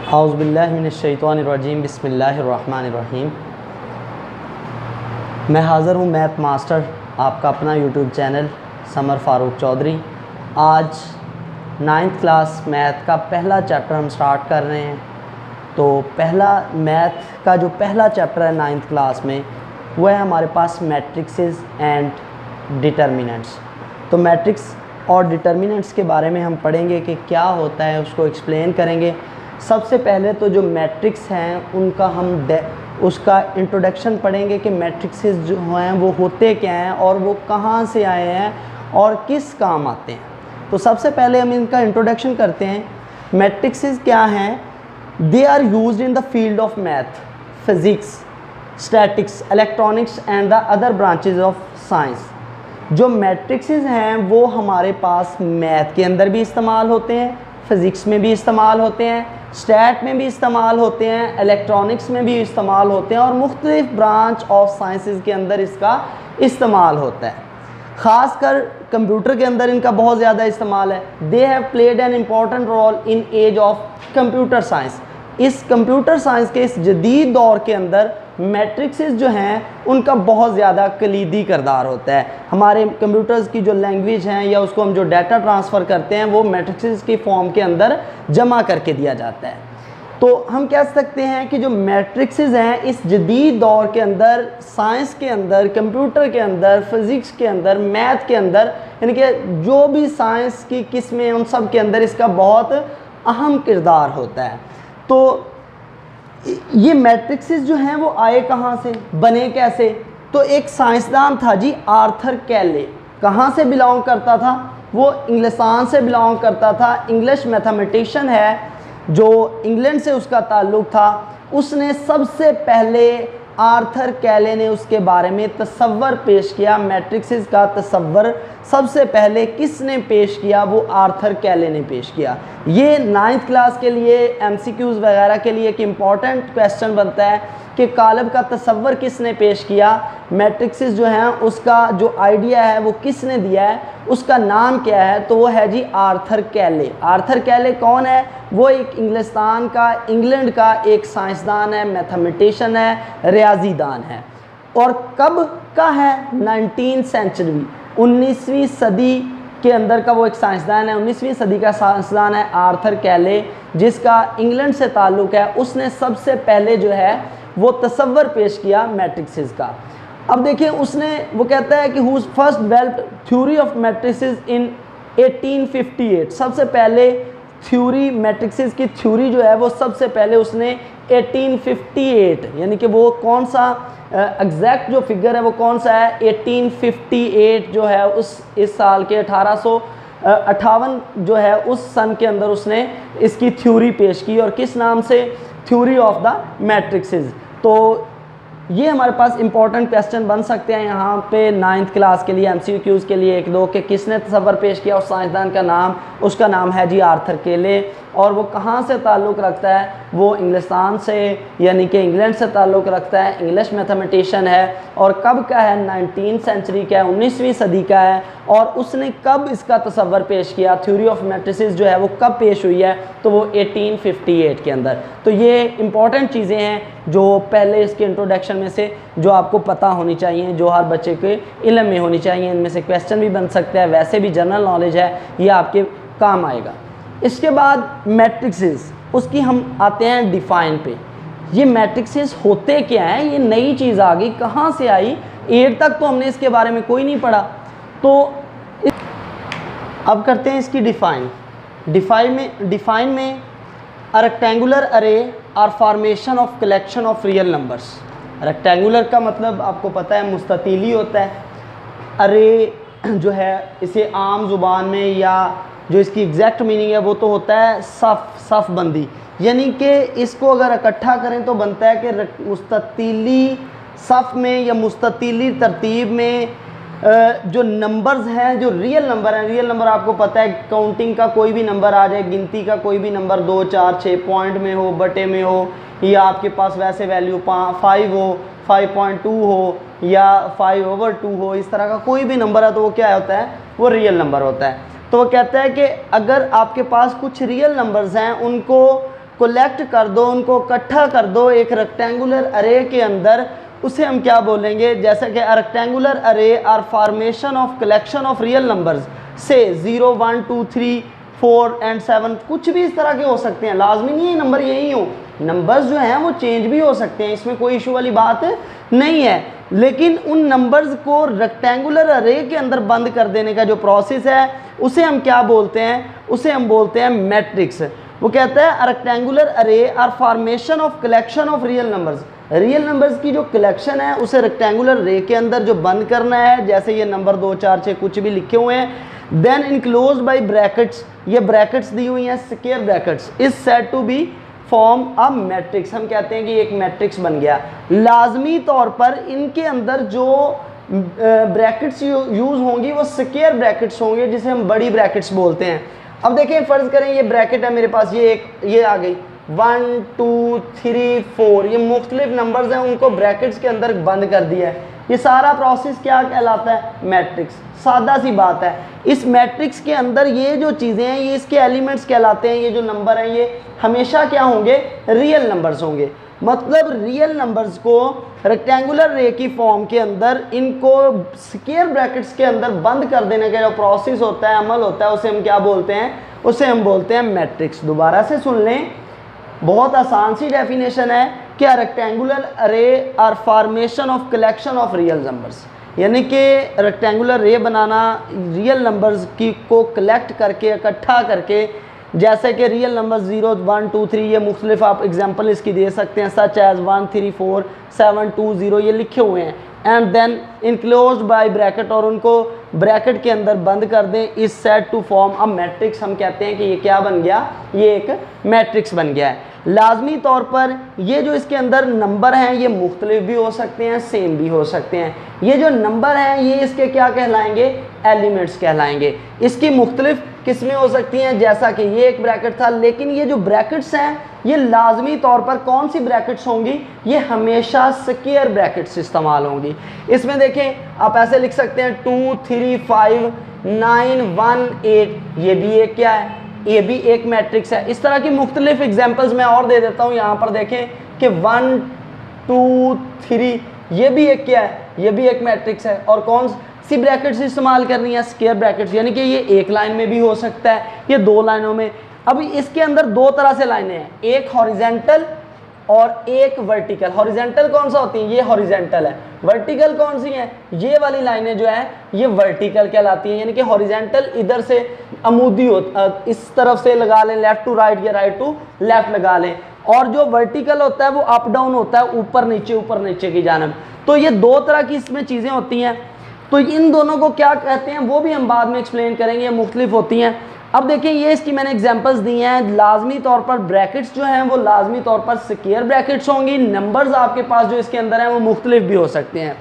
औज़ुबिल्लाहिमिनश्शैतानिर्रजीम बिस्मिल्लाहिर्रहमानिर्रहीम। मैं हाज़िर हूँ मैथ मास्टर, आपका अपना यूट्यूब चैनल समर फ़ारूक चौधरी। आज 9th क्लास मैथ का पहला चैप्टर हम स्टार्ट कर रहे हैं। तो पहला मैथ का जो पहला चैप्टर है 9th क्लास में वह है हमारे पास मैट्रिक्सेस एंड डिटर्मिनेंट्स। तो मैट्रिक्स और डिटर्मिनेंट्स के बारे में हम पढ़ेंगे कि क्या होता है, उसको एक्सप्लेन करेंगे। सबसे पहले तो जो मैट्रिक्स हैं उनका हम उसका इंट्रोडक्शन पढ़ेंगे कि मैट्रिक्सेस जो हैं वो होते क्या हैं और वो कहाँ से आए हैं और किस काम आते हैं। तो सबसे पहले हम इनका इंट्रोडक्शन करते हैं। मैट्रिक्सेस क्या हैं? They are used in the field of math, physics, statics, electronics and the other branches of science. जो मैट्रिक्सेस हैं वो हमारे पास मैथ के अंदर भी इस्तेमाल होते हैं, फिज़िक्स में भी इस्तेमाल होते हैं, स्टैट में भी इस्तेमाल होते हैं, इलेक्ट्रॉनिक्स में भी इस्तेमाल होते हैं और मुख्तलिफ ब्रांच ऑफ साइंसेस के अंदर इसका इस्तेमाल होता है। ख़ासकर कंप्यूटर के अंदर इनका बहुत ज़्यादा इस्तेमाल है। They have played an important role in age of computer science. इस कंप्यूटर साइंस के इस जदीद दौर के अंदर मैट्रिक्सेस जो हैं उनका बहुत ज़्यादा कलीदी किरदार होता है। हमारे कंप्यूटर्स की जो लैंग्वेज हैं या उसको हम जो डाटा ट्रांसफ़र करते हैं वो मैट्रिक्सेस की फॉर्म के अंदर जमा करके दिया जाता है। तो हम कह सकते हैं कि जो मैट्रिक्सेस हैं इस जदीद दौर के अंदर, साइंस के अंदर, कंप्यूटर के अंदर, फिज़िक्स के अंदर, मैथ के अंदर, यानी कि जो भी साइंस की किस्में उन सब के अंदर इसका बहुत अहम किरदार होता है। तो ये मैट्रिक्सेस जो हैं वो आए कहाँ से, बने कैसे? तो एक साइंसदान था जी, आर्थर कैले। कहाँ से बिलोंग करता था? वो इंग्लिस्तान से बिलोंग करता था। इंग्लिश मैथमेटिशियन है जो इंग्लैंड से उसका ताल्लुक़ था। उसने सबसे पहले, आर्थर कैले ने उसके बारे में तसव्वुर पेश किया। मैट्रिक्सेस का तसव्वुर सबसे पहले किसने पेश किया? वो आर्थर कैले ने पेश किया। ये 9th क्लास के लिए MCQs वगैरह के लिए एक इम्पॉर्टेंट क्वेश्चन बनता है कि कालब का तसव्वुर किसने पेश किया, मैट्रिक्सेस जो हैं उसका जो आइडिया है वो किसने दिया है, उसका नाम क्या है? तो वो है जी आर्थर कैले। आर्थर कैले कौन है? वो एक इंग्लिस्तान का, इंग्लैंड का एक साइंसदान है, मैथमेटिशियन है, रियाजीदान है। और कब का है? 19th सेंचुरी, 19वीं सदी के अंदर का वो एक साइंसदान है। 19वीं सदी का साइंसदान है आर्थर कैले, जिसका इंग्लैंड से ताल्लुक़ है। उसने सबसे पहले जो है वो तसव्वुर पेश किया मैट्रिक्सेस का। अब देखिए, उसने वो कहता है कि who first developed theory of matrices in 1858। सबसे पहले थ्योरी, मैट्रिक्सेस की थ्योरी जो है वो सबसे पहले उसने 1858, यानी कि वो कौन सा एग्जैक्ट जो फिगर है वो कौन सा है? 1858 जो है इस साल के 1858 जो है उस सन के अंदर उसने इसकी थ्योरी पेश की। और किस नाम से? Theory of the matrixes. तो ये हमारे पास इंपॉर्टेंट क्वेश्चन बन सकते हैं यहाँ पे 9th क्लास के लिए, MCQs के लिए एक दो, कि किसने तसव्वुर पेश किया और साइंसदान का नाम, उसका नाम है जी आर्थर कैले। और वो कहाँ से ताल्लुक़ रखता है? वो इंग्लिस्तान से, यानी कि इंग्लैंड से ताल्लुक़ रखता है, इंग्लिश मैथमेटिशियन है। और कब का है? 19th सेंचुरी का है, 19वीं सदी का है। और उसने कब इसका तसव्वुर पेश किया? थ्योरी ऑफ मैट्रिसेस जो है वो कब पेश हुई है? तो वो 1858 के अंदर। तो ये इंपॉर्टेंट चीज़ें हैं जो पहले इसके इंट्रोडक्शन में से जो आपको पता होनी चाहिए, जो हर बच्चे के इल्म में होनी चाहिए। इनमें से क्वेश्चन भी बन सकता है, वैसे भी जनरल नॉलेज है, ये आपके काम आएगा। इसके बाद मैट्रिक्सेस, उसकी हम आते हैं डिफ़ाइन पे। ये मैट्रिक्सेस होते क्या हैं? ये नई चीज़ आ गई, कहाँ से आई? 8 तक तो हमने इसके बारे में कोई नहीं पढ़ा। तो अब करते हैं इसकी डिफ़ाइन। डिफ़ाइन में a rectangular array or formation of collection of real numbers. Rectangular का मतलब आपको पता है मुस्ततीली होता है। अरे जो है इसे आम ज़ुबान में, या जो इसकी एग्जैक्ट मीनिंग है वो तो होता है सफ़ बंदी, यानी कि इसको अगर इकट्ठा करें तो बनता है कि मुस्ततीली सफ़ में या मुस्ततीली तरतीब में जो नंबर्स हैं, जो रियल नंबर हैं। रियल नंबर आपको पता है, काउंटिंग का कोई भी नंबर आ जाए, गिनती का कोई भी नंबर 2, 4, 6 पॉइंट में हो, बटे में हो, या आपके पास वैसे वैल्यू 5 हो, 5.2 हो, या 5/2 हो, इस तरह का कोई भी नंबर है तो वो क्या होता है? वो रियल नंबर होता है। तो वो कहता है कि अगर आपके पास कुछ रियल नंबर्स हैं, उनको कलेक्ट कर दो, उनको इकट्ठा कर दो एक रेक्टेंगुलर अरे के अंदर, उसे हम क्या बोलेंगे, जैसे कि rectangular array or formation of collection of real numbers से 0 1 2 3 4 एंड 7, कुछ भी इस तरह के हो सकते हैं, लाजमी नहीं है नंबर यही हो, नंबर्स जो हैं वो चेंज भी हो सकते हैं, इसमें कोई इशू वाली बात नहीं है। लेकिन उन नंबर्स को रेक्टेंगुलर अरे के अंदर बंद कर देने का जो प्रोसेस है उसे हम क्या बोलते हैं, उसे हम बोलते हैं मैट्रिक्स। वो कहता है rectangular array or formation of collection of real numbers, real numbers की जो कलेक्शन है उसे रेक्टेंगुलर रे के अंदर जो बंद करना है, जैसे ये नंबर 2 4 6 कुछ भी लिखे हुए हैं। देन इनक्लोज बाय ब्रैकेट्स, ये ब्रैकेट्स दी हुई हैं square brackets, is said to be form a matrix, हम कहते हैं कि एक मैट्रिक्स बन गया। लाजमी तौर पर इनके अंदर जो ब्रैकेट्स यूज होंगी वो स्क्वायर ब्रैकेट्स होंगे, जिसे हम बड़ी ब्रैकेट्स बोलते हैं। अब देखें, फर्ज करें ये ब्रैकेट है मेरे पास, ये आ गई 1 2 3 4, ये मुख्तलिफ नंबर्स हैं, उनको ब्रैकेट्स के अंदर बंद कर दिया है। ये सारा प्रोसेस क्या कहलाता है, मैट्रिक्स। सादा सी बात है, इस मैट्रिक्स के अंदर ये जो चीज़ें हैं ये इसके एलिमेंट्स कहलाते हैं। ये जो नंबर हैं ये हमेशा क्या होंगे, रियल नंबर्स होंगे। मतलब रियल नंबर्स को रेक्टेंगुलर रे की फॉर्म के अंदर इनको स्क्वायर ब्रैकेट्स के अंदर बंद कर देने का जो प्रोसेस होता है, अमल होता है, उसे हम क्या बोलते हैं, उसे हम बोलते हैं मैट्रिक्स। दोबारा से सुन लें, बहुत आसान सी डेफिनेशन है, क्या rectangular array or formation of collection of real numbers, यानी कि रेक्टेंगुलर रे बनाना रियल नंबर्स की को कलेक्ट करके, इकट्ठा करके, जैसे कि रियल नंबर 0 1 2 3, ये मुख्तलिफ आप एग्जांपल इसकी दे सकते हैं, सच एज 1 3 4 7 2 0, ये लिखे हुए हैं। And then enclosed by bracket, और उनको ब्रैकेट के अंदर बंद कर दें, is said to form a matrix, हम कहते हैं कि ये क्या बन गया, ये एक मैट्रिक्स बन गया है। लाजमी तौर पर ये जो इसके अंदर नंबर हैं ये मुख्तलिफ भी हो सकते हैं, सेम भी हो सकते हैं। ये जो नंबर हैं ये इसके क्या कहलाएंगे, एलिमेंट्स कहलाएंगे। इसकी मुख्तलिफ किस्में हो सकती हैं, जैसा कि ये एक ब्रैकेट था, लेकिन ये जो ब्रैकेट्स हैं ये लाजमी तौर पर कौन सी ब्रैकेट्स होंगी, ये हमेशा स्क्वायर ब्रैकेट्स इस्तेमाल होंगी। इसमें देखें, आप ऐसे लिख सकते हैं 2 3 5 9 1 8, ये भी एक क्या है, ये भी एक मैट्रिक्स है। इस तरह की मुख्तलिफ एग्जाम्पल्स मैं और दे देता हूँ। यहाँ पर देखें कि 1 2 3, ये भी एक क्या है, ये भी एक मैट्रिक्स है। और कौन सी ब्रैकेट्स इस्तेमाल करनी है, स्क्वायर ब्रैकेट्स, यानी कि ये एक लाइन में भी हो सकता है, ये 2 लाइनों में। अब इसके अंदर 2 तरह से लाइनें हैं, एक हॉरिजेंटल और एक वर्टिकल। हॉरिजेंटल कौन सा होती है, ये हॉरिजेंटल है। वर्टिकल कौन सी है, ये वाली लाइनें जो है ये वर्टिकल कहलाती हैं। यानी कि हॉरिजेंटल इधर से अमूदी हो, इस तरफ से लगा लें, लेफ्ट टू राइट या राइट टू लेफ्ट लगा लें, और जो वर्टिकल होता है वो अप डाउन होता है, ऊपर नीचे की जानिब। तो ये 2 तरह की इसमें चीज़ें होती हैं। तो इन दोनों को क्या कहते हैं वो भी हम बाद में एक्सप्लेन करेंगे, मुख्तलिफ होती हैं। अब देखिए, ये इसकी मैंने एग्जांपल्स दी हैं। लाजमी तौर पर ब्रैकेट्स जो हैं वो लाजमी तौर पर स्क्वायर ब्रैकेट्स होंगी। नंबर्स आपके पास जो इसके अंदर हैं वो मुख्तलिफ भी हो सकते हैं।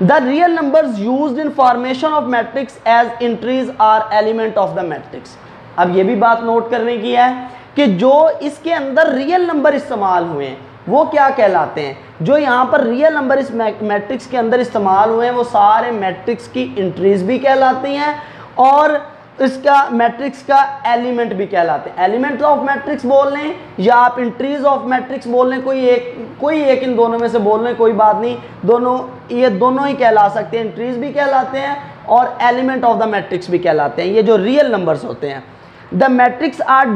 The real numbers used in formation of matrix as entries are element of the matrix. अब ये भी बात नोट करने की है कि जो इसके अंदर रियल नंबर इस्तेमाल हुए हैं वो क्या कहलाते हैं। जो यहाँ पर रियल नंबर इस मैट्रिक्स के अंदर इस्तेमाल हुए हैं वो सारे मैट्रिक्स की एंट्रीज भी कहलाती हैं, और इसका मैट्रिक्स का एलिमेंट भी कहलाते हैं। एलिमेंट ऑफ मैट्रिक्स बोल लें या आप एंट्रीज ऑफ मैट्रिक्स बोल लें, कोई एक इन दोनों में से बोल लें, कोई बात नहीं, ये दोनों ही कहला सकते हैं। एंट्रीज भी कहलाते हैं और एलिमेंट ऑफ द मैट्रिक्स भी कहलाते हैं, ये जो रियल नंबर्स होते हैं। The matrix are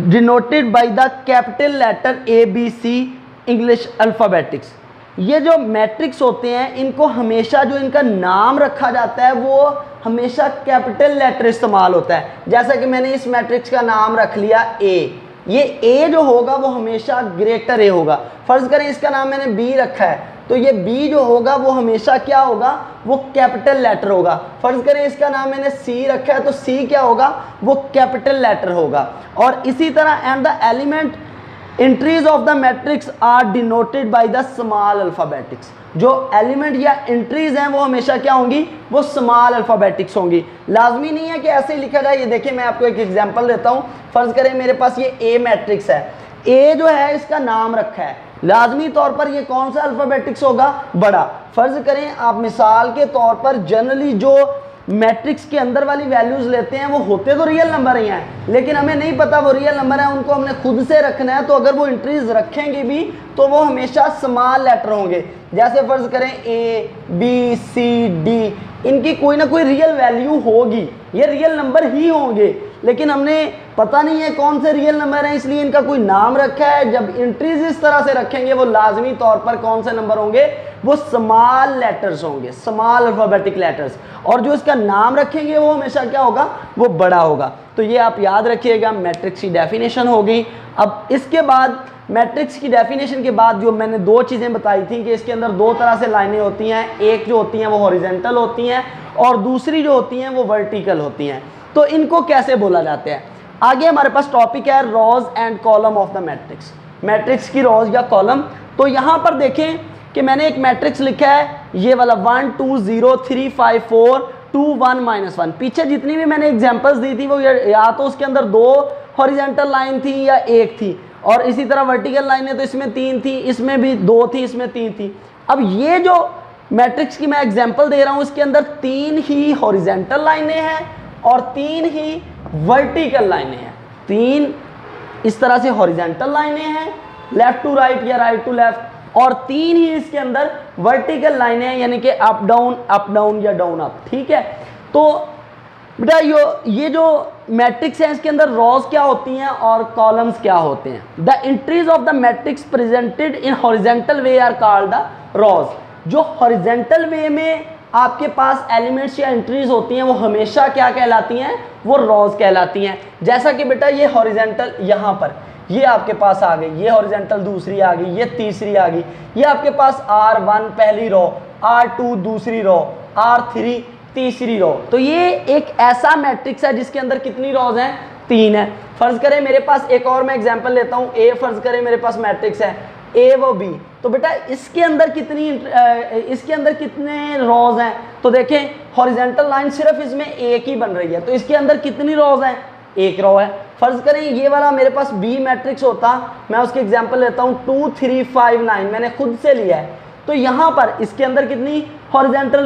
denoted by the capital letter ABC English alphabetics. ये जो मैट्रिक्स होते हैं इनको हमेशा जो इनका नाम रखा जाता है वो हमेशा कैपिटल लेटर इस्तेमाल होता है। जैसा कि मैंने इस मैट्रिक्स का नाम रख लिया A, ये A जो होगा वो हमेशा ग्रेटर A होगा। फर्ज करें इसका नाम मैंने B रखा है, तो ये B जो होगा वो हमेशा क्या होगा, वो कैपिटल लेटर होगा। फर्ज करें इसका नाम मैंने C रखा है, तो C क्या होगा, वो कैपिटल लेटर होगा। और इसी तरह and the element entries of the matrix are denoted by the small alphabetics. जो एलिमेंट या एंट्रीज हैं वो हमेशा क्या होंगी, वो स्मॉल अल्फ़ाबेटिक्स होंगी। लाजमी नहीं है कि ऐसे ही लिखा जाए। ये देखिए, मैं आपको एक एग्जांपल देता हूँ। फर्ज करें मेरे पास ये A मैट्रिक्स है, A जो है इसका नाम रखा है, लाजमी तौर पर ये कौन सा अल्फ़ाबेटिक्स होगा, बड़ा। फर्ज करें आप मिसाल के तौर पर जनरली जो मैट्रिक्स के अंदर वाली वैल्यूज लेते हैं वो होते तो रियल नंबर ही हैं, लेकिन हमें नहीं पता वो रियल नंबर है, उनको हमने खुद से रखना है। तो अगर वो एंट्रीज रखेंगे भी तो वो हमेशा स्मॉल लेटर होंगे। जैसे फर्ज करें ए बी सी डी, इनकी कोई ना कोई रियल वैल्यू होगी, ये रियल नंबर ही होंगे, लेकिन हमने पता नहीं है कौन से रियल नंबर हैं, इसलिए इनका कोई नाम रखा है। जब एंट्रीज इस तरह से रखेंगे वो लाजमी तौर पर कौन से नंबर होंगे, वो स्मॉल लेटर्स होंगे, स्मॉल अल्फाबेटिक लेटर्स। और जो इसका नाम रखेंगे वो हमेशा क्या होगा, वो बड़ा होगा। तो ये आप याद रखिएगा, मैट्रिक्स की डेफिनेशन होगी। अब इसके बाद मैट्रिक्स की डेफिनेशन के बाद जो मैंने दो चीज़ें बताई थी कि इसके अंदर दो तरह से लाइनें होती हैं, एक जो होती हैं वो हॉरिजेंटल होती हैं और दूसरी जो होती हैं वो वर्टिकल होती हैं। तो इनको कैसे बोला जाता है, आगे हमारे पास टॉपिक है rows and column of the matrix, matrix की रोज या कॉलम। तो यहाँ पर देखें कि मैंने एक मैट्रिक्स लिखा है, ये वाला 1 2 0 3 5 4 2 1 -1। पीछे जितनी भी मैंने एग्जांपल्स दी थी वो या तो उसके अंदर दो हॉरिजॉन्टल लाइन थी या एक थी, और इसी तरह वर्टिकल लाइनें तो इसमें 3 थी, इसमें भी 2 थी, इसमें 3 थी। अब ये जो मैट्रिक्स की मैं एग्जांपल दे रहा हूँ इसके अंदर 3 ही हॉरिजॉन्टल लाइनें हैं और 3 ही वर्टिकल लाइनें हैं। 3 इस तरह से हॉरिजॉन्टल लाइनें हैं लेफ्ट टू राइट या राइट टू लेफ्ट, और 3 ही इसके अंदर वर्टिकल लाइनें हैं, यानी कि अप डाउन या डाउन अप। ठीक है, तो बेटा ये जो मैट्रिक्स है इसके अंदर रोज क्या होती हैं और कॉलम्स क्या होते हैं। The entries of the matrix presented in horizontal way are called the rows. जो हॉरिजॉन्टल वे में आपके पास एलिमेंट्स या एंट्रीज होती हैं वो हमेशा क्या कहलाती हैं, वो रोज कहलाती हैं। जैसा कि बेटा ये हॉरिजॉन्टल यहाँ पर ये आपके पास आ गई, ये हॉरिजॉन्टल दूसरी आ गई, ये तीसरी आ गई, ये आपके पास R1 पहली रो, R2 दूसरी रो, R3 तीसरी रो। तो ये एक ऐसा मैट्रिक्स है जिसके अंदर कितनी रोज हैं, 3 है। फर्ज करें मेरे पास एक और मैं एग्जांपल लेता हूँ, ए फर्ज करें मेरे पास मैट्रिक्स है ए व बी। तो बेटा इसके अंदर कितने रोज हैं, तो देखें हॉरिजॉन्टल लाइन सिर्फ इसमें एक ही बन रही है, तो इसके अंदर कितनी रोज हैं, एक रो है। फर्ज करें ये वाला मेरे पास बी मैट्रिक्स होता, मैं उसके एग्जांपल लेता हूँ 2 3 5 9, मैंने खुद से लिया है। तो यहाँ पर इसके अंदर कितनी हॉरिजॉन्टल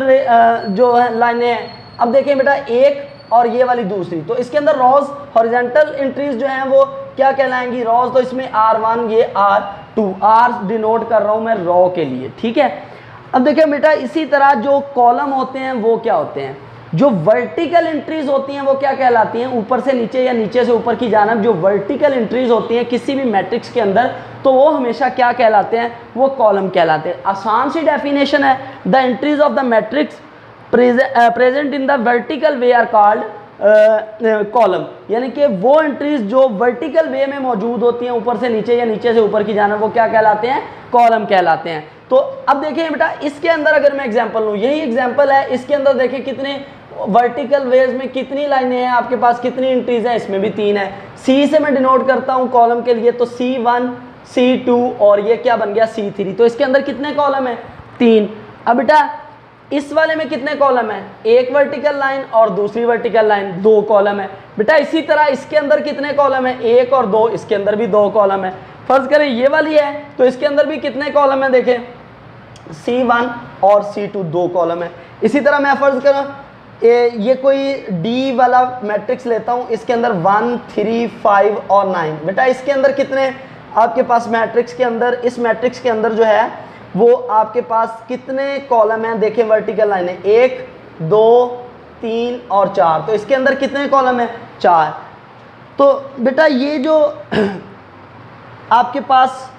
जो है लाइनें हैं। अब देखें बेटा एक और ये वाली दूसरी, तो इसके अंदर रोज हॉरिजॉन्टल एंट्रीज जो हैं वो क्या कहलाएंगी, रोज। तो इसमें R1 ये R2, R डिनोट कर रहा हूँ मैं रो के लिए। ठीक है, अब देखिए बेटा इसी तरह जो कॉलम होते हैं वो क्या होते हैं, जो वर्टिकल एंट्रीज होती हैं वो क्या कहलाती हैं, ऊपर से नीचे या नीचे से ऊपर की जानब जो वर्टिकल एंट्रीज होती हैं किसी भी मैट्रिक्स के अंदर, तो वो हमेशा क्या कहलाते हैं, वो कॉलम कहलाते हैं। आसान सी डेफिनेशन है, the entries of the matrix present in the vertical way are called column, यानी कि वो एंट्रीज जो वर्टिकल वे में मौजूद होती हैं ऊपर से नीचे या नीचे से ऊपर की जानब, वो क्या कहलाते हैं, कॉलम कहलाते हैं। तो अब देखें बेटा इसके अंदर अगर मैं एग्जांपल लूँ, यही एग्जांपल है, इसके अंदर देखें कितने वर्टिकल वेज में कितनी लाइनें हैं आपके पास, कितनी एंट्रीज हैं, इसमें भी 3 है। सी से मैं डिनोट करता हूँ कॉलम के लिए, तो C1 C2 और ये क्या बन गया C3। तो इसके अंदर कितने कॉलम है, 3। अब बेटा इस वाले में कितने कॉलम है, एक वर्टिकल लाइन और दूसरी वर्टिकल लाइन, 2 कॉलम है। बेटा इसी तरह इसके अंदर कितने कॉलम है, 1 और 2, इसके अंदर भी 2 कॉलम है। फर्ज करें ये वाली है तो इसके अंदर भी कितने कॉलम है, देखें C1 और C2 2 कॉलम है। इसी तरह मैं फर्ज करूँ ये कोई D वाला मैट्रिक्स लेता हूँ, इसके अंदर 1 3 5 और 9। बेटा इसके अंदर कितने आपके पास मैट्रिक्स के अंदर, इस मैट्रिक्स के अंदर जो है वो आपके पास कितने कॉलम हैं, देखें वर्टिकल लाइनें 1 2 3 और 4। तो इसके अंदर कितने कॉलम हैं, 4। तो बेटा ये जो आपके पास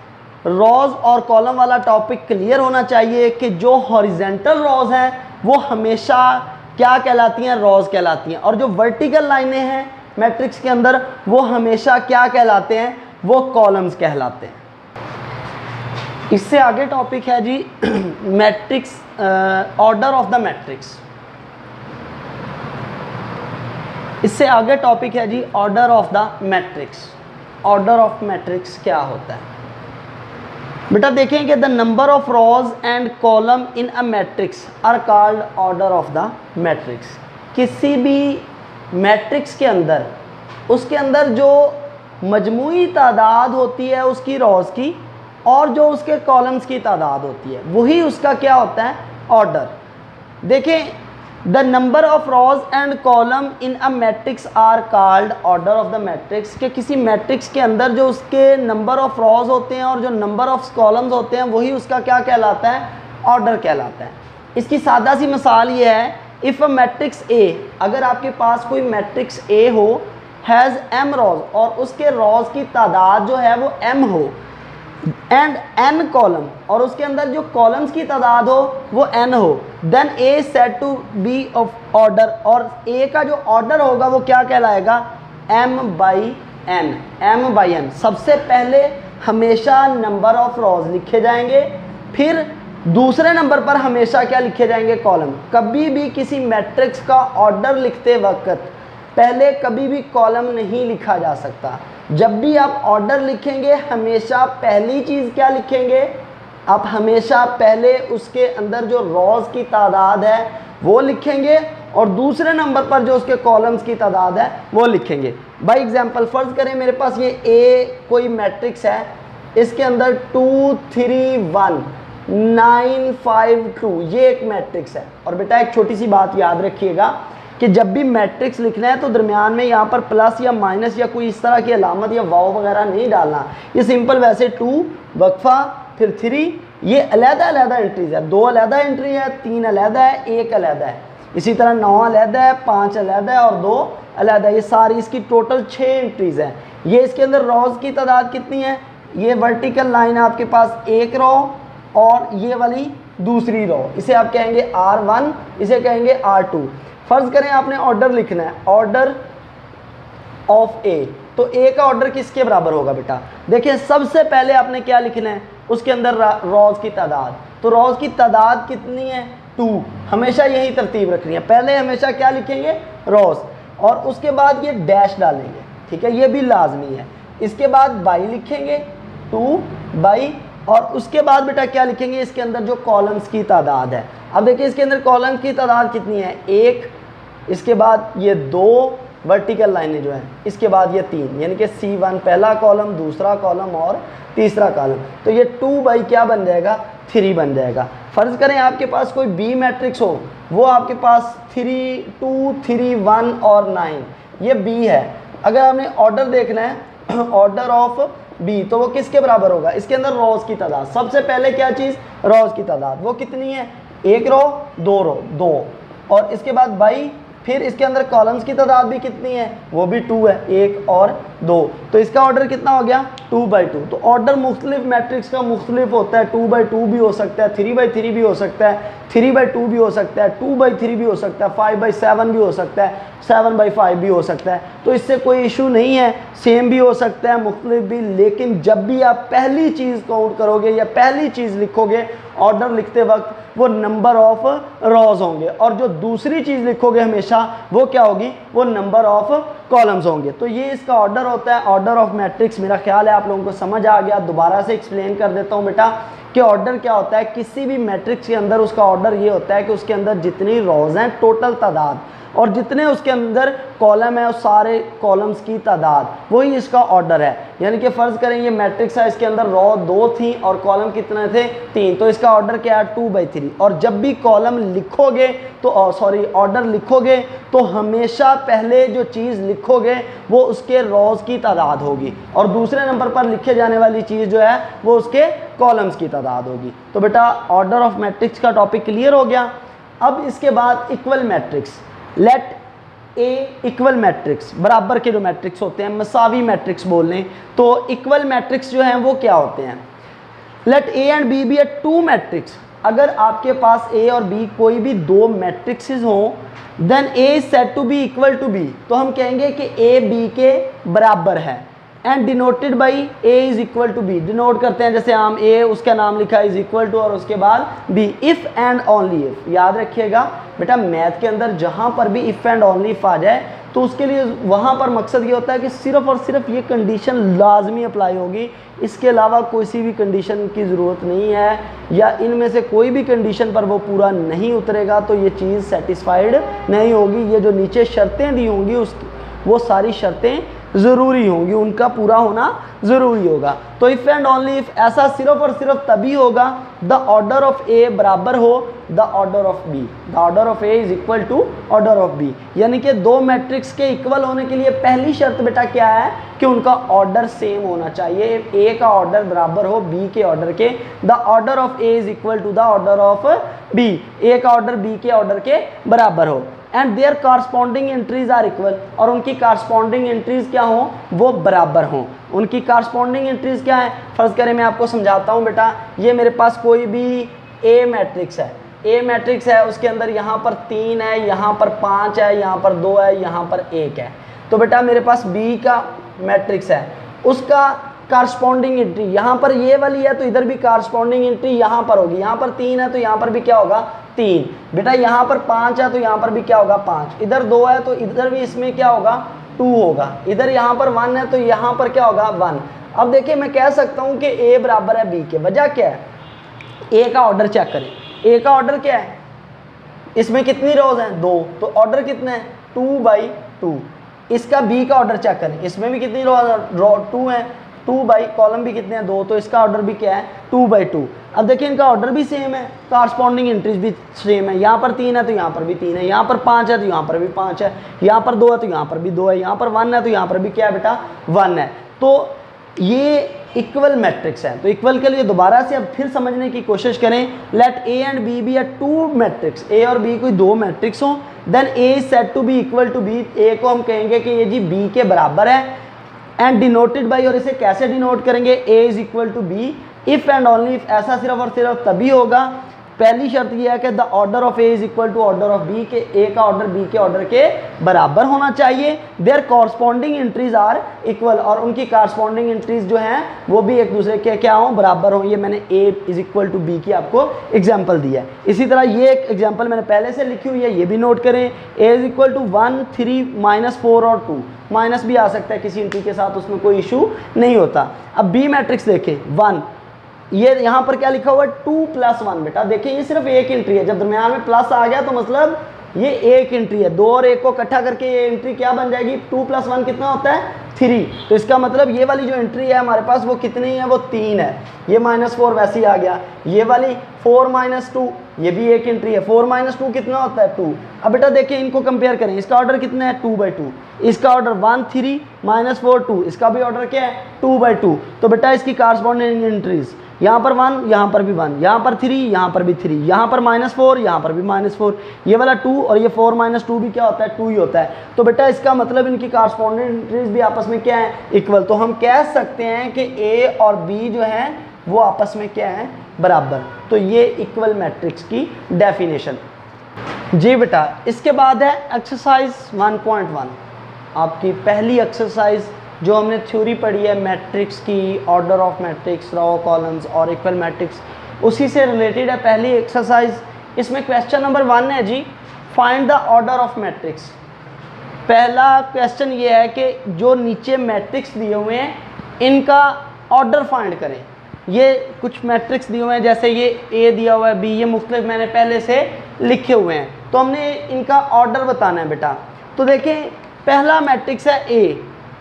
रोज और कॉलम वाला टॉपिक क्लियर होना चाहिए कि जो हॉरिजॉन्टल रोज हैं वो हमेशा क्या कहलाती हैं, रोज कहलाती हैं, और जो वर्टिकल लाइनें हैं मैट्रिक्स के अंदर वो हमेशा क्या कहलाते हैं, वो कॉलम्स कहलाते हैं। इससे आगे टॉपिक है जी matrix, order of the matrix. इससे आगे टॉपिक है जी order of the matrix. Order of matrix क्या होता है, बेटा देखें कि the number of rows and column in a matrix are called order of the matrix. किसी भी मैट्रिक्स के अंदर उसके अंदर जो मजमूई तादाद होती है उसकी रोज की और जो उसके कॉलम्स की तादाद होती है वही उसका क्या होता है, ऑर्डर। देखें the number of rows and column in a matrix are called order of the matrix, के किसी मैट्रिक्स के अंदर जो उसके नंबर ऑफ रॉज होते हैं और जो नंबर ऑफ कॉलम्स होते हैं वही उसका क्या कहलाता है, ऑर्डर कहलाता है। इसकी सादा सी मिसाल ये है, इफ़ अ मैट्रिक्स ए, अगर आपके पास कोई मैट्रिक्स ए हो, हैज़ एम रॉज, और उसके रॉज की तादाद जो है वो एम हो, एंड एन कॉलम, और उसके अंदर जो कॉलम्स की तादाद हो वो एन हो, then A said to be of order, और ए का जो ऑर्डर होगा वो क्या कहलाएगा, M by N, M by N. सबसे पहले हमेशा नंबर ऑफ रॉज लिखे जाएंगे, फिर दूसरे नंबर पर हमेशा क्या लिखे जाएंगे, कॉलम। कभी भी किसी मैट्रिक्स का ऑर्डर लिखते वक्त पहले कभी भी कॉलम नहीं लिखा जा सकता। जब भी आप ऑर्डर लिखेंगे हमेशा पहली चीज़ क्या लिखेंगे, आप हमेशा पहले उसके अंदर जो रॉज की तादाद है वो लिखेंगे और दूसरे नंबर पर जो उसके कॉलम्स की तादाद है वो लिखेंगे। बाय एग्जांपल फ़र्ज़ करें मेरे पास ये ए कोई मैट्रिक्स है, इसके अंदर 2 3 1 9 5 2 ये एक मैट्रिक्स है। और बेटा एक छोटी सी बात याद रखिएगा कि जब भी मैट्रिक्स लिखना है तो दरमियान में यहाँ पर प्लस या माइनस या कोई इस तरह की अलामत या वाव वगैरह नहीं डालना। ये सिंपल वैसे 2 वक्फा फिर 3, ये अलग-अलग एंट्रीज है, 2 अलग एंट्री है, 3 अलग है, 1 अलग है। इसी तरह 9 अलग है, 5 अलग है और 2 अलग है। ये सारी इसकी टोटल 6 एंट्रीज हैं। ये इसके अंदर रॉज की तादाद कितनी है, ये वर्टिकल लाइन आपके पास एक रो और ये वाली दूसरी रो, इसे आप कहेंगे R1, इसे कहेंगे R2। फ़र्ज़ करें आपने ऑर्डर लिखना है, ऑर्डर ऑफ ए, तो ए का ऑर्डर किसके बराबर होगा बेटा, देखिए सबसे पहले आपने क्या लिखना है, उसके अंदर रॉज की तादाद। तो रॉज की तादाद कितनी है, 2, हमेशा यही तरतीब रखनी है। पहले हमेशा क्या लिखेंगे, रॉज, और उसके बाद ये डैश डालेंगे, ठीक है, ये भी लाजमी है। इसके बाद बाई लिखेंगे, 2 बाई, और उसके बाद बेटा क्या लिखेंगे, इसके अंदर जो कॉलम्स की तादाद है। अब देखिए इसके अंदर कॉलम की तादाद कितनी है, 1, इसके बाद ये 2 वर्टिकल लाइनें जो हैं, इसके बाद ये 3, यानी कि C1 पहला कॉलम, दूसरा कॉलम और तीसरा कॉलम। तो ये 2 बाई क्या बन जाएगा, 3 बन जाएगा। फ़र्ज़ करें आपके पास कोई बी मैट्रिक्स हो, वो आपके पास 3 2 3 1 और 9, ये बी है। अगर आपने ऑर्डर देखना है, ऑर्डर ऑफ बी, तो वो किसके बराबर होगा, इसके अंदर रोज की तादाद। सबसे पहले क्या चीज़, रोज की तादाद, वो कितनी है, 1 रो 2 रो 2, और इसके बाद बाई, फिर इसके अंदर कॉलम्स की तादाद भी कितनी है, वो भी 2 है, 1 और 2। तो इसका ऑर्डर कितना हो गया, 2/2। तो ऑर्डर मुख्तलिफ मैट्रिक्स का मुख्तलिफ होता है, 2/2 भी हो सकता है, 3/3 भी हो सकता है, 3/2 भी हो सकता है, 2/3 भी हो सकता है, 5/7 भी हो सकता है, 7/5 भी हो सकता है। तो इससे कोई इशू नहीं है, सेम भी हो सकता है, मुख्तलिफ भी। लेकिन जब भी आप पहली चीज़ काउंट करोगे या पहली चीज़ लिखोगे ऑर्डर लिखते वक्त, वो नंबर ऑफ रॉज होंगे, और जो दूसरी चीज़ लिखोगे हमेशा वो क्या होगी, वो नंबर ऑफ कॉलम्स होंगे। तो ये इसका ऑर्डर होता है, ऑर्डर ऑफ मैट्रिक्स। मेरा ख्याल है आप लोगों को समझ आ गया। दोबारा से एक्सप्लेन कर देता हूँ बेटा कि ऑर्डर क्या होता है। किसी भी मैट्रिक्स के अंदर उसका ऑर्डर ये होता है कि उसके अंदर जितनी रॉज हैं टोटल तादाद, और जितने उसके अंदर कॉलम है उस सारे कॉलम्स की तादाद, वही इसका ऑर्डर है। यानी कि फ़र्ज़ करें ये मैट्रिक्स है, इसके अंदर रॉ 2 थी और कॉलम कितने थे, 3, तो इसका ऑर्डर क्या है, 2/3। और जब भी कॉलम लिखोगे तो ऑर्डर लिखोगे तो हमेशा पहले जो चीज़ लिखोगे वो उसके रॉज की तादाद होगी, और दूसरे नंबर पर लिखे जाने वाली चीज़ जो है वो उसके कॉलम्स की तादाद होगी। तो बेटा ऑर्डर ऑफ मैट्रिक्स का टॉपिक क्लियर हो गया। अब इसके बाद इक्वल मैट्रिक्स, लेट ए इक्वल मैट्रिक्स, बराबर के जो मैट्रिक्स होते हैं, मसावी मैट्रिक्स बोल लें, तो इक्वल मैट्रिक्स जो हैं वो क्या होते हैं। Let A and B be a 2 matrix, अगर आपके पास ए और बी कोई भी 2 मैट्रिक्सेस हों, then A is said to be equal to B, तो हम कहेंगे कि ए बी के बराबर है। And denoted by A is equal to B, denote करते हैं जैसे आम ए, उसका नाम लिखा इज इक्वल टू और उसके बाद B. If and only if, याद रखिएगा बेटा मैथ के अंदर जहाँ पर भी इफ़ एंड ओनली इफ़ आ जाए तो उसके लिए वहाँ पर मकसद ये होता है कि सिर्फ़ और सिर्फ ये कंडीशन लाजमी अप्लाई होगी, इसके अलावा कोई सी भी कंडीशन की ज़रूरत नहीं है, या इनमें से कोई भी कंडीशन पर वो पूरा नहीं उतरेगा तो ये चीज़ सेटिस्फाइड नहीं होगी। ये जो नीचे शर्तें दी होंगी वो सारी शर्तें ज़रूरी होंगी, उनका पूरा होना ज़रूरी होगा। तो इफ़ एंड ओनली इफ़ ऐसा सिर्फ और सिर्फ तभी होगा द ऑर्डर ऑफ ए बराबर हो the order of B, the order of A is equal to order of B. यानी कि दो मैट्रिक्स के इक्वल होने के लिए पहली शर्त बेटा क्या है कि उनका ऑर्डर सेम होना चाहिए, ए का ऑर्डर बराबर हो बी के ऑर्डर के। The order of A is equal to the order of B, A का ऑर्डर बी के ऑर्डर के बराबर हो। And their corresponding entries are equal, और उनकी कॉरस्पॉन्डिंग एंट्रीज क्या हो, वो बराबर हों। उनकी कॉरस्पॉन्डिंग एंट्रीज क्या है, फर्ज करें मैं आपको समझाता हूँ बेटा, ये मेरे पास कोई भी ए मैट्रिक्स है, ए मैट्रिक्स है, उसके अंदर यहाँ पर 3 है, यहाँ पर 5 है, यहाँ पर 2 है, यहाँ पर 1 है। तो बेटा मेरे पास बी का मैट्रिक्स है, उसका कॉरस्पॉन्डिंग एंट्री यहाँ पर ये वाली है, तो इधर भी कॉरस्पॉन्डिंग एंट्री यहाँ पर होगी। यहाँ पर 3 है तो यहाँ पर भी क्या होगा 3। बेटा यहाँ पर 5 है तो यहाँ पर भी क्या होगा 5। इधर 2 है तो इधर भी इसमें क्या होगा 2 होगा। इधर यहाँ पर 1 है तो यहाँ पर क्या होगा 1। अब देखिए मैं कह सकता हूँ कि ए बराबर है बी के। वजह क्या है, ए का ऑर्डर चेक करें, ए का ऑर्डर क्या है, इसमें कितनी रोज हैं 2, तो ऑर्डर कितने हैं 2/2। इसका बी का ऑर्डर चेक करें, इसमें भी कितनी रो 2 है, 2 बाई कॉलम भी कितने हैं 2, तो इसका ऑर्डर भी क्या है 2/2। अब देखिए इनका ऑर्डर भी सेम है, कॉरस्पॉन्डिंग एंट्रीज भी सेम है। यहाँ पर 3 है तो यहाँ पर भी 3 है, यहाँ पर 5 है तो यहाँ पर भी 5 है, यहाँ पर 2 है तो यहाँ पर भी 2 है, यहाँ पर 1 है तो यहाँ पर भी क्या है बेटा 1 है। तो ये इक्वल मैट्रिक्स है। तो इक्वल के लिए दोबारा से अब फिर समझने की कोशिश करें। Let A and B B are 2 matrix, A और बी कोई 2 मैट्रिक्स हो, then A is said to be equal to B. A को हम कहेंगे कि ये जी बी के बराबर है, एंड डिनोटेड बाई, और इसे कैसे डिनोट करेंगे, A is equal to B if and only if. ऐसा सिर्फ और सिर्फ तभी होगा, पहली शर्त यह है कि the order of A is equal to order of B, के ए का ऑर्डर बी के ऑर्डर के बराबर होना चाहिए। Their corresponding entries are equal, और उनकी कॉरस्पॉन्डिंग एंट्रीज जो हैं वो भी एक दूसरे के क्या हों बराबर हों। ये मैंने ए इज इक्वल टू बी की आपको एग्जाम्पल दिया है। इसी तरह ये एक एग्जाम्पल मैंने पहले से लिखी हुई है, ये भी नोट करें। ए इज इक्वल टू 1 3 -4 और 2, माइनस भी आ सकता है किसी एंट्री के साथ, उसमें कोई इशू नहीं होता। अब बी मैट्रिक्स देखें 1, ये यहाँ पर क्या लिखा हुआ है 2+1। बेटा देखिए ये सिर्फ एक एंट्री है, जब दरम्यान में प्लस आ गया तो मतलब ये एक एंट्री है, 2 और 1 को इकट्ठा करके ये एंट्री क्या बन जाएगी 2+1 कितना होता है 3। तो इसका मतलब ये वाली जो एंट्री है हमारे पास वो कितनी है, वो 3 है। ये -4 वैसे ही आ गया, ये वाली 4 - 2 ये भी एक एंट्री है, 4 - 2 कितना होता है 2। अब बेटा देखिए इनको कंपेयर करें, इसका ऑर्डर कितना है 2/2, इसका ऑर्डर 1 3 -4 2, इसका भी ऑर्डर क्या है 2/2। तो बेटा इसकी कॉरस्पॉन्डिंग एंट्रीज यहाँ पर 1, यहाँ पर भी 1, यहाँ पर 3, यहाँ पर भी 3, यहाँ पर -4, यहाँ पर भी -4, ये वाला 2 और ये 4 - 2 भी क्या होता है 2 ही होता है। तो बेटा इसका मतलब इनकी कॉरस्पॉन्डिंग एंट्रीज भी आपस में क्या है इक्वल। तो हम कह सकते हैं कि ए और बी जो है वो आपस में क्या है बराबर। तो ये इक्वल मैट्रिक्स की डेफिनेशन। जी बेटा इसके बाद है एक्सरसाइज 1.1, आपकी पहली एक्सरसाइज जो हमने थ्योरी पढ़ी है मैट्रिक्स की, order of matrix, row columns और इक्वल मैट्रिक्स, उसी से रिलेटेड है पहली एक्सरसाइज। इसमें क्वेश्चन नंबर 1 है जी, find the order of matrix. पहला क्वेश्चन ये है कि जो नीचे मैट्रिक्स दिए हुए हैं इनका ऑर्डर फाइंड करें। ये कुछ मैट्रिक्स दिए हुए हैं, जैसे ये ए दिया हुआ है, बी, ये मुख्तलिफ मैंने पहले से लिखे हुए हैं, तो हमने इनका ऑर्डर बताना है बेटा। तो देखें पहला मैट्रिक्स है ए,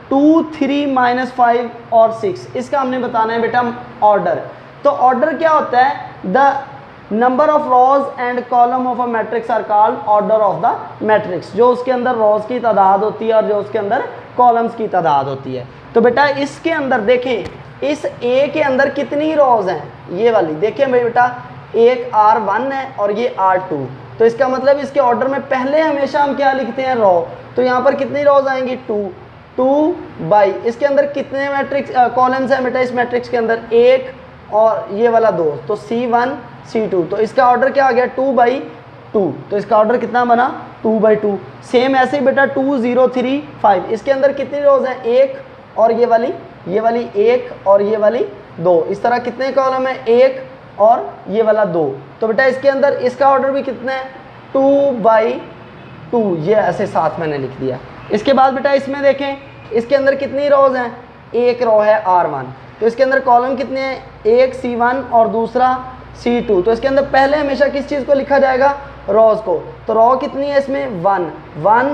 2 3 -5 और 6, इसका हमने बताना है बेटा ऑर्डर। तो ऑर्डर क्या होता है, the number of rows and column of a matrix are called order of the matrix. जो उसके अंदर रोज की तादाद होती है और जो उसके अंदर कॉलम्स की तादाद होती है। तो बेटा इसके अंदर देखें, इस ए के अंदर कितनी रोज हैं, ये वाली देखें भाई बेटा, एक R1 है और ये R2। तो इसका मतलब इसके ऑर्डर में पहले हमेशा हम क्या लिखते हैं रो। तो यहाँ पर कितनी रोज आएंगी 2 बाई, इसके अंदर कितने मैट्रिक्स कॉलम्स हैं बेटा इस मैट्रिक्स के अंदर 1 और ये वाला 2, तो C1 C2। तो इसका ऑर्डर क्या आ गया 2/2। तो इसका ऑर्डर कितना बना 2/2। सेम ऐसे ही बेटा 2 0 3 5, इसके अंदर कितनी रोज हैं 1 और ये वाली 1 और ये वाली 2। इस तरह कितने कॉलम है 1 और ये वाला 2। तो बेटा इसके अंदर इसका ऑर्डर भी कितना है 2/2, ये ऐसे साथ मैंने लिख दिया। इसके बाद बेटा इसमें देखें, इसके अंदर कितनी रोज हैं, एक रो है R1। तो इसके अंदर कॉलम कितने हैं, एक C1 और दूसरा C2। तो इसके अंदर पहले हमेशा किस चीज़ को लिखा जाएगा, रोज को। तो रो कितनी है इसमें 1 1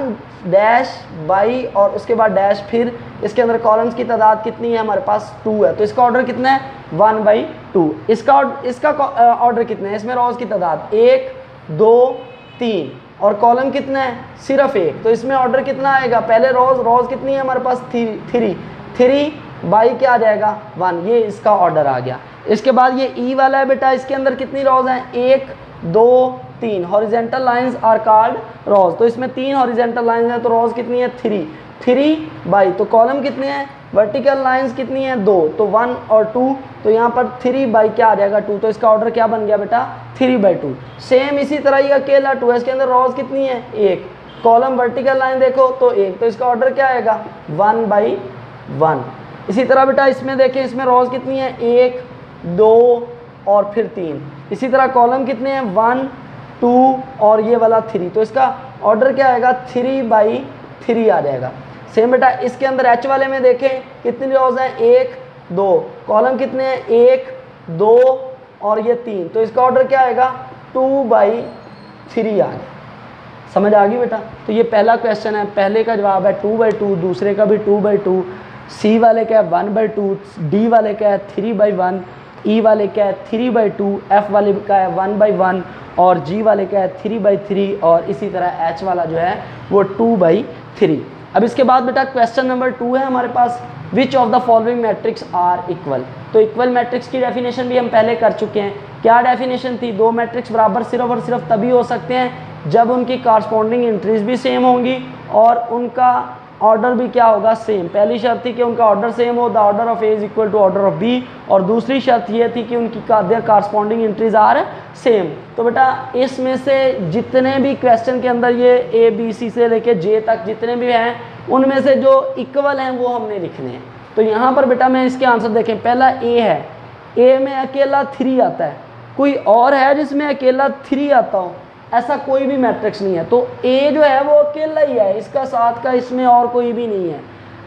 डैश बाई और उसके बाद डैश, फिर इसके अंदर कॉलम्स की तादाद कितनी है हमारे पास 2 है, तो इसका ऑर्डर कितना है 1/2। इसका ऑर्डर कितना है, इसमें रोज की तादाद 1 2 3 और कॉलम कितना है सिर्फ 1, तो इसमें ऑर्डर कितना आएगा, पहले रोज कितनी है हमारे पास 3 बाई क्या आ जाएगा 1, ये इसका ऑर्डर आ गया। इसके बाद ये ई वाला है बेटा, इसके अंदर कितनी रोज हैं 1 2 3, हॉरिजेंटल लाइंस आर कॉल्ड रोज, तो इसमें 3 हॉरिजेंटल लाइंस हैं, तो रोज कितनी है 3 बाई, तो कॉलम कितने हैं वर्टिकल लाइंस कितनी है 2, तो 1 और 2, तो यहाँ पर 3 बाई क्या आ जाएगा 2, तो इसका ऑर्डर क्या बन गया बेटा 3/2। सेम इसी तरह ये अकेला 2 है, इसके अंदर रोज कितनी है 1, कॉलम वर्टिकल लाइन देखो तो 1, तो इसका ऑर्डर क्या आएगा 1/1। इसी तरह बेटा इसमें देखें, इसमें रोज कितनी है 1 2 और फिर 3, इसी तरह कॉलम कितने हैं 1 2 और ये वाला 3, तो इसका ऑर्डर क्या आएगा 3/3 आ जाएगा। सेम बेटा इसके अंदर एच वाले में देखें कितनी रोज हैं 1 2, कॉलम कितने हैं 1 2 और ये 3, तो इसका ऑर्डर क्या आएगा 2/3 आ गया। समझ आ गई बेटा, तो ये पहला क्वेश्चन है, पहले का जवाब है 2/2, दूसरे का भी 2/2, सी वाले का है 1/2, डी वाले का है 3/1, ई वाले का है 3/2, एफ वाले का है 1/1 और जी वाले का है 3/3 और इसी तरह एच वाला जो है वो 2/3। अब इसके बाद बेटा क्वेश्चन नंबर 2 है हमारे पास, which of the following matrix are equal. तो इक्वल मैट्रिक्स की डेफिनेशन भी हम पहले कर चुके हैं। क्या डेफिनेशन थी, दो मैट्रिक्स बराबर सिर्फ और सिर्फ तभी हो सकते हैं जब उनकी कॉरस्पॉन्डिंग एंट्रीज भी सेम होंगी और उनका ऑर्डर भी क्या होगा सेम। पहली शर्त थी कि उनका ऑर्डर सेम हो, the order of A is equal to order of B, और दूसरी शर्त ये थी कि उनकी कॉरस्पॉन्डिंग एंट्रीज आर सेम। तो बेटा इसमें से जितने भी क्वेश्चन के अंदर ये ए बी सी से लेके जे तक जितने भी हैं उनमें से जो इक्वल हैं वो हमने लिखने हैं। तो यहाँ पर बेटा मैं इसके आंसर देखें, पहला ए है, ए में अकेला 3 आता है, कोई और है जिसमें अकेला 3 आता हो, ऐसा कोई भी मैट्रिक्स नहीं है, तो ए जो है वो अकेला ही है, इसका साथ का इसमें और कोई भी नहीं है।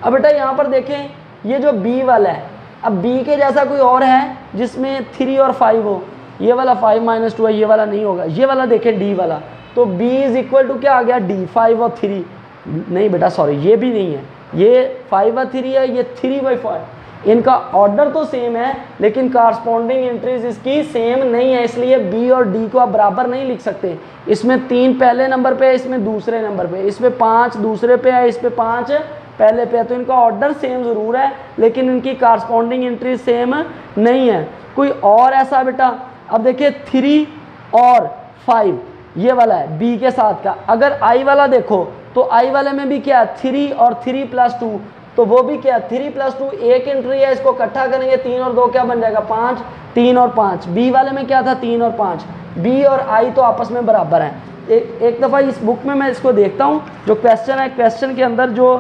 अब बेटा यहाँ पर देखें ये जो बी वाला है, अब बी के जैसा कोई और है जिसमें 3 और 5 हो, ये वाला 5 - 2 है, ये वाला नहीं होगा। ये वाला देखें डी वाला, तो बी इज इक्वल टू क्या आ गया डी, 5 और 3 नहीं बेटा सॉरी ये भी नहीं है, ये 5 और 3 है, ये 3/5। इनका ऑर्डर तो सेम है लेकिन कॉरस्पॉन्डिंग एंट्रीज इसकी सेम नहीं है, इसलिए बी और डी को आप बराबर नहीं लिख सकते। इसमें 3 पहले नंबर पे है, इसमें दूसरे नंबर पे, इसमें 5 दूसरे पे है, इस पे 5 पहले पे है, तो इनका ऑर्डर सेम ज़रूर है लेकिन इनकी कॉरस्पॉन्डिंग एंट्रीज सेम नहीं है। कोई और ऐसा बेटा, अब देखिए 3 और 5 ये वाला है बी के साथ का, अगर आई वाला देखो तो आई वाले में भी क्या 3 और 3 + 2, तो वो भी क्या 3 + 2 एक एंट्री है, इसको इकट्ठा करेंगे 3 और 2 क्या बन जाएगा 5, 3 और 5। बी वाले में क्या था 3 और 5, बी और आई तो आपस में बराबर हैं। एक दफ़ा इस बुक में मैं इसको देखता हूँ जो क्वेश्चन है, क्वेश्चन के अंदर जो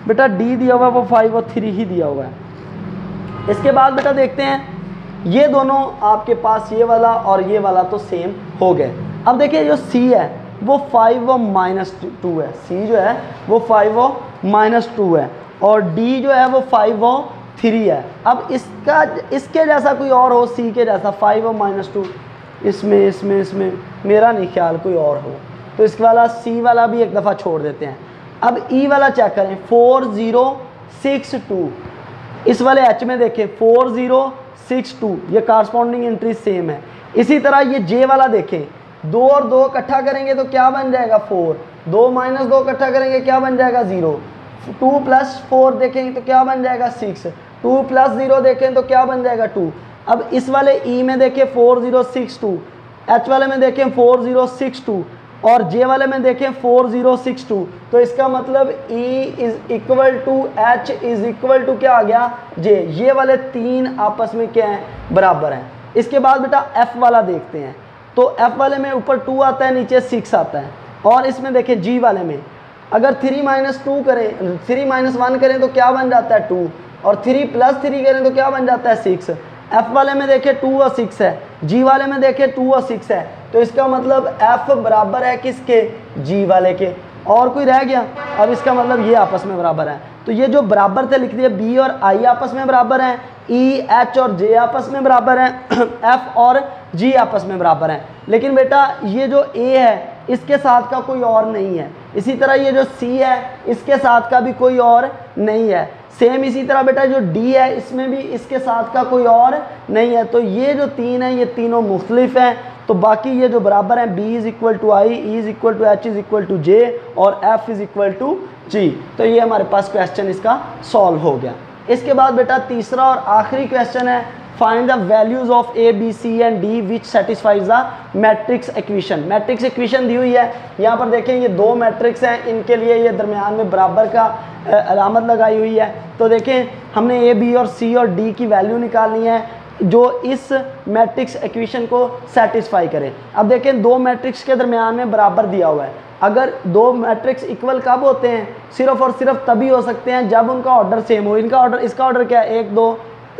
बेटा डी दिया हुआ है वो 5 और 3 ही दिया हुआ है। इसके बाद बेटा देखते हैं ये दोनों आपके पास ये वाला और ये वाला तो सेम हो गए। अब देखिए जो सी है वो 5 और -2 है, सी जो है वो 5 और -2 है और डी जो है वो 5 और 3 है। अब इसके जैसा कोई और हो, सी के जैसा 5 और -2, इसमें मेरा नहीं ख्याल कोई और हो, तो इसके वाला सी वाला भी एक दफ़ा छोड़ देते हैं। अब ई वाला चेक करें 4062, इस वाले एच में देखें 4062, ये कॉरस्पॉन्डिंग एंट्री सेम है। इसी तरह ये जे वाला देखें, 2 और 2 इकट्ठा करेंगे तो क्या बन जाएगा 4, 2 - 2 इकट्ठा करेंगे क्या बन जाएगा 0, 2 + 4 देखेंगे तो क्या बन जाएगा 6, 2 + 0 देखें तो क्या बन जाएगा 2। अब इस वाले ई में देखें 4062, एच वाले में देखें 4062 और जे वाले में देखें 4062, तो इसका मतलब E is equal to H is equal to क्या आ गया जे, ये वाले 3 आपस में क्या हैं बराबर हैं। इसके बाद बेटा एफ वाला देखते हैं, तो एफ वाले में ऊपर 2 आता है नीचे 6 आता है, और इसमें देखें जी वाले में अगर 3 - 2 करें, 3 - 1 करें तो क्या बन जाता है 2, और 3 + 3 करें तो क्या बन जाता है 6। एफ वाले में देखें 2 और 6 है, जी वाले में देखें 2 और 6 है, तो इसका मतलब एफ बराबर है किसके जी वाले के, और कोई रह गया। अब इसका मतलब ये आपस में बराबर है, तो ये जो बराबर थे लिख दिए, बी और आई आपस में बराबर हैं, ई एच और जे आपस में बराबर हैं, एफ और जी आपस में बराबर हैं। लेकिन बेटा ये जो ए है इसके साथ का कोई और नहीं है। इसी तरह ये जो C है इसके साथ का भी कोई और नहीं है। सेम इसी तरह बेटा जो D है इसमें भी इसके साथ का कोई और नहीं है। तो ये जो तीन है ये तीनों मुख्तलिफ हैं। तो बाकी ये जो बराबर हैं B is equal to I, E is equal to H is equal to J और F is equal to G। तो ये हमारे पास क्वेश्चन इसका सॉल्व हो गया। इसके बाद बेटा तीसरा और आखिरी क्वेश्चन है, find the values of A, B, C and D which satisfies the matrix equation. Matrix equation दी हुई है, यहाँ पर देखें ये दो मैट्रिक्स हैं, इनके लिए ये दरमियान में बराबर का अलामत लगाई हुई है। तो देखें हमने A, B और C और D की वैल्यू निकालनी है जो इस मैट्रिक्स इक्वेशन को सेटिस्फाई करे। अब देखें दो मैट्रिक्स के दरमियान में बराबर दिया हुआ है। अगर दो मैट्रिक्स इक्वल कब होते हैं? सिर्फ और सिर्फ तभी हो सकते हैं जब उनका ऑर्डर सेम हो। इनका ऑर्डर, इसका ऑर्डर क्या है? 1 2,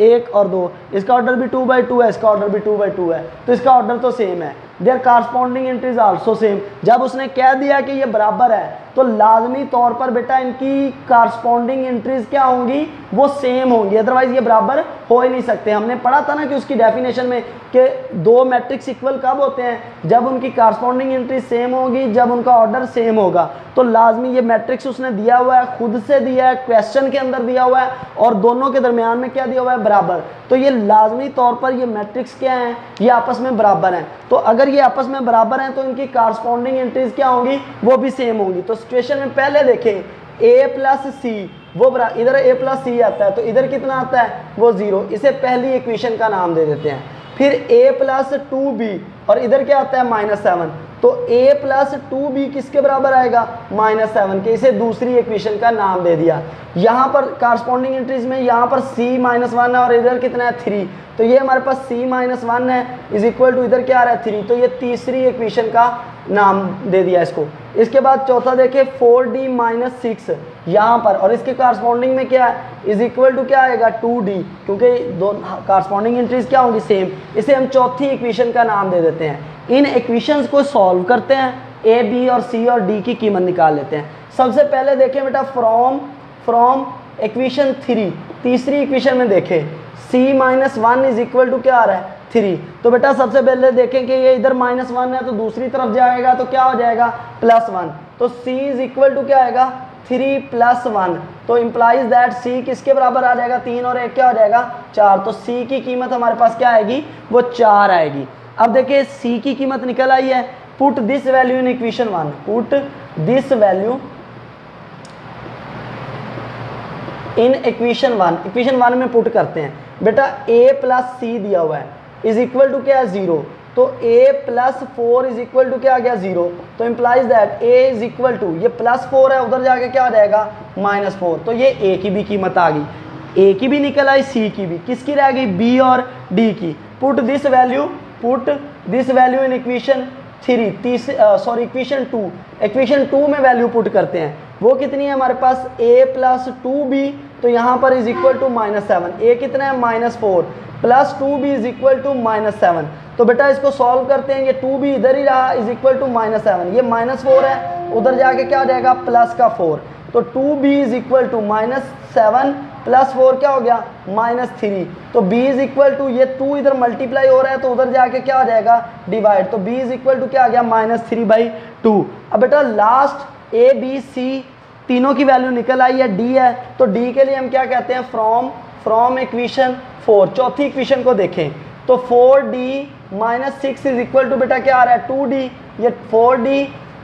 1 और 2। इसका ऑर्डर भी 2/2 है, इसका ऑर्डर भी 2/2 है, तो इसका ऑर्डर तो सेम है। Their corresponding entries also same. जब उसने कह दिया कि ये बराबर है तो लाजमी तौर पर बेटा इनकी कारस्पॉन्डिंग एंट्रीज क्या होंगी? वो सेम होंगी, अदरवाइज ये बराबर हो ही नहीं सकते। हमने पढ़ा था ना कि उसकी डेफिनेशन में कि दो मैट्रिक्स इक्वल कब होते हैं? जब उनकी कारस्पॉन्डिंग एंट्रीज सेम होगी, जब उनका ऑर्डर सेम होगा। तो लाजमी ये मैट्रिक्स उसने दिया हुआ है, खुद से दिया है, क्वेश्चन के अंदर दिया हुआ है और दोनों के दरमियान में क्या दिया हुआ है? बराबर। तो ये लाजमी तौर पर ये मैट्रिक्स क्या हैं? ये आपस में बराबर हैं। तो अगर ये आपस में बराबर हैं तो इनकी कारस्पॉन्डिंग एंट्रीज क्या होंगी? वो भी सेम होंगी। तो सिचुएशन में पहले देखें A प्लस C, वो इधर A प्लस C आता है तो इधर कितना आता है? वो 0। इसे पहली इक्वेशन का नाम दे देते हैं। फिर A प्लस 2B और इधर क्या आता है? -7। तो A प्लस 2B किसके बराबर आएगा? -7 के। इसे दूसरी इक्वेशन का नाम दे दिया। यहाँ पर कारस्पॉन्डिंग एंट्रीज में यहाँ पर C-1 है और इधर कितना है? 3। तो ये हमारे पास C-1 है इज इक्वल टू इधर क्या आ रहा है? 3। तो ये तीसरी इक्वेशन का नाम दे दिया इसको। इसके बाद चौथा देखें 4D-6 यहाँ पर, और इसके कारस्पॉन्डिंग में क्या है? इज इक्वल टू क्या आएगा? 2D, क्योंकि दो कारस्पॉन्डिंग एंट्रीज क्या होंगी? सेम। इसे हम चौथी इक्वेशन का नाम दे देते हैं। इन इक्वेशंस को सॉल्व करते हैं, A, B और C और D की कीमत निकाल लेते हैं। सबसे पहले देखें बेटा फ्रॉम इक्वेशन 3, तीसरी इक्वेशन में देखें C-1 इज इक्वल टू क्या आ रहा है? 3। तो बेटा सबसे पहले देखें कि ये इधर -1 है तो दूसरी तरफ जाएगा तो क्या हो जाएगा? +1। तो C इज इक्वल टू क्या आएगा? 3 + 1। तो इम्प्लाइज दैट C किसके बराबर आ जाएगा? 3 और 1 क्या हो जाएगा? 4। तो C की कीमत हमारे पास क्या आएगी? वो 4 आएगी। अब देखिए C की कीमत निकल आई है। Put this value in equation 1, put this value in equation 1। Equation 1 में पुट करते हैं बेटा। A प्लस C दिया हुआ है इज इक्वल टू क्या है? 0। तो A plus 4 is equal to क्या आ गया? 0। तो implies that A is equal to, ये +4 है उधर जाके क्या आ जाएगा? -4। तो ये A की भी कीमत आ गई, A की भी निकल आई, C की भी। किसकी रह गई? B और D की। Put this value in equation 3, equation 2। Equation 2 में वैल्यू पुट करते हैं। वो कितनी है हमारे पास? A प्लस 2B, तो यहाँ पर इज इक्वल टू -7। A कितना है? -4 plus 2B is equal to -7। तो बेटा इसको सॉल्व करते हैं। ये 2B इधर ही रहा इज इक्वल टू -7, ये -4 है उधर जाके क्या हो जाएगा? +4। तो 2B इज इक्वल टू -7 + 4 क्या हो गया? -3। तो B इज इक्वल टू, ये 2 इधर मल्टीप्लाई हो रहा है तो उधर जाके क्या हो जाएगा? डिवाइड। तो B इज इक्वल टू क्या आ गया? -3/2। अब बेटा लास्ट A, B, C तीनों की वैल्यू निकल आई है। D है तो D के लिए हम क्या कहते हैं? फ्रॉम इक्वेशन 4, चौथी इक्वेशन को देखें तो 4D-6 इज इक्वल टू बेटा क्या आ रहा है? 2D। ये 4D,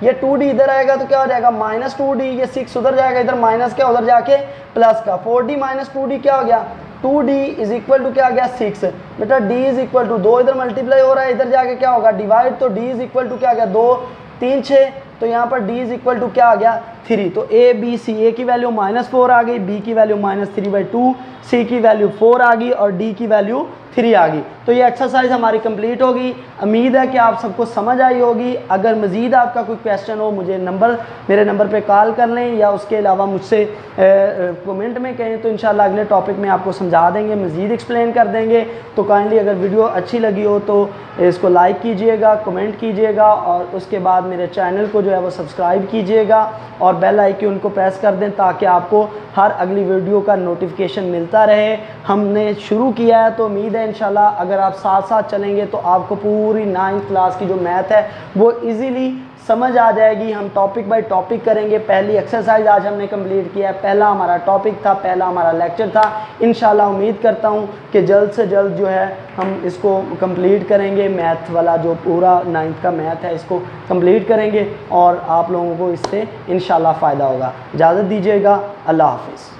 ये 2D इधर आएगा तो क्या हो जाएगा? -2D। ये 6 उधर जाएगा, इधर माइनस क्या उधर जाके प्लस का। 4D - 2D क्या हो गया? 2D इज इक्वल टू क्या आ गया? 6। बेटा D इज इक्वल टू 2 इधर मल्टीप्लाई हो रहा है, इधर जाके क्या होगा? डिवाइड। तो D इज इक्वल टू क्या आ गया? 2 3 6। तो यहाँ पर D इज इक्वल टू क्या आ गया? 3। तो A B C, A की वैल्यू -4 आ गई, B की वैल्यू -3/2, C की वैल्यू 4 आ गई और D की वैल्यू 3 आ गई। तो ये एक्सरसाइज हमारी कंप्लीट होगी। उम्मीद है कि आप सबको समझ आई होगी। अगर मज़ीद आपका कोई क्वेश्चन हो मुझे मेरे नंबर पे कॉल कर लें या उसके अलावा मुझसे कमेंट में कहें तो इंशाल्लाह अगले टॉपिक में आपको समझा देंगे, मज़ीद एक्सप्लेन कर देंगे। तो काइंडली अगर वीडियो अच्छी लगी हो तो इसको लाइक कीजिएगा, कमेंट कीजिएगा और उसके बाद मेरे चैनल को जो है वो सब्सक्राइब कीजिएगा और बेल आइकन को प्रेस कर दें ताकि आपको हर अगली वीडियो का नोटिफिकेशन मिलता रहे। हमने शुरू किया है तो उम्मीद है इंशाल्लाह अगर आप साथ साथ चलेंगे तो आपको पूरी 9th क्लास की जो मैथ है वो इजीली समझ आ जाएगी। हम टॉपिक बाय टॉपिक करेंगे। पहली एक्सरसाइज आज हमने कंप्लीट किया है, पहला हमारा टॉपिक था, पहला हमारा लेक्चर था। इंशाल्लाह उम्मीद करता हूँ कि जल्द से जल्द जो है हम इसको कंप्लीट करेंगे। मैथ वाला जो पूरा 9th का मैथ है इसको कंप्लीट करेंगे और आप लोगों को इससे इंशाल्लाह फ़ायदा होगा। इजाज़त दीजिएगा, अल्लाह हाफ़िज़।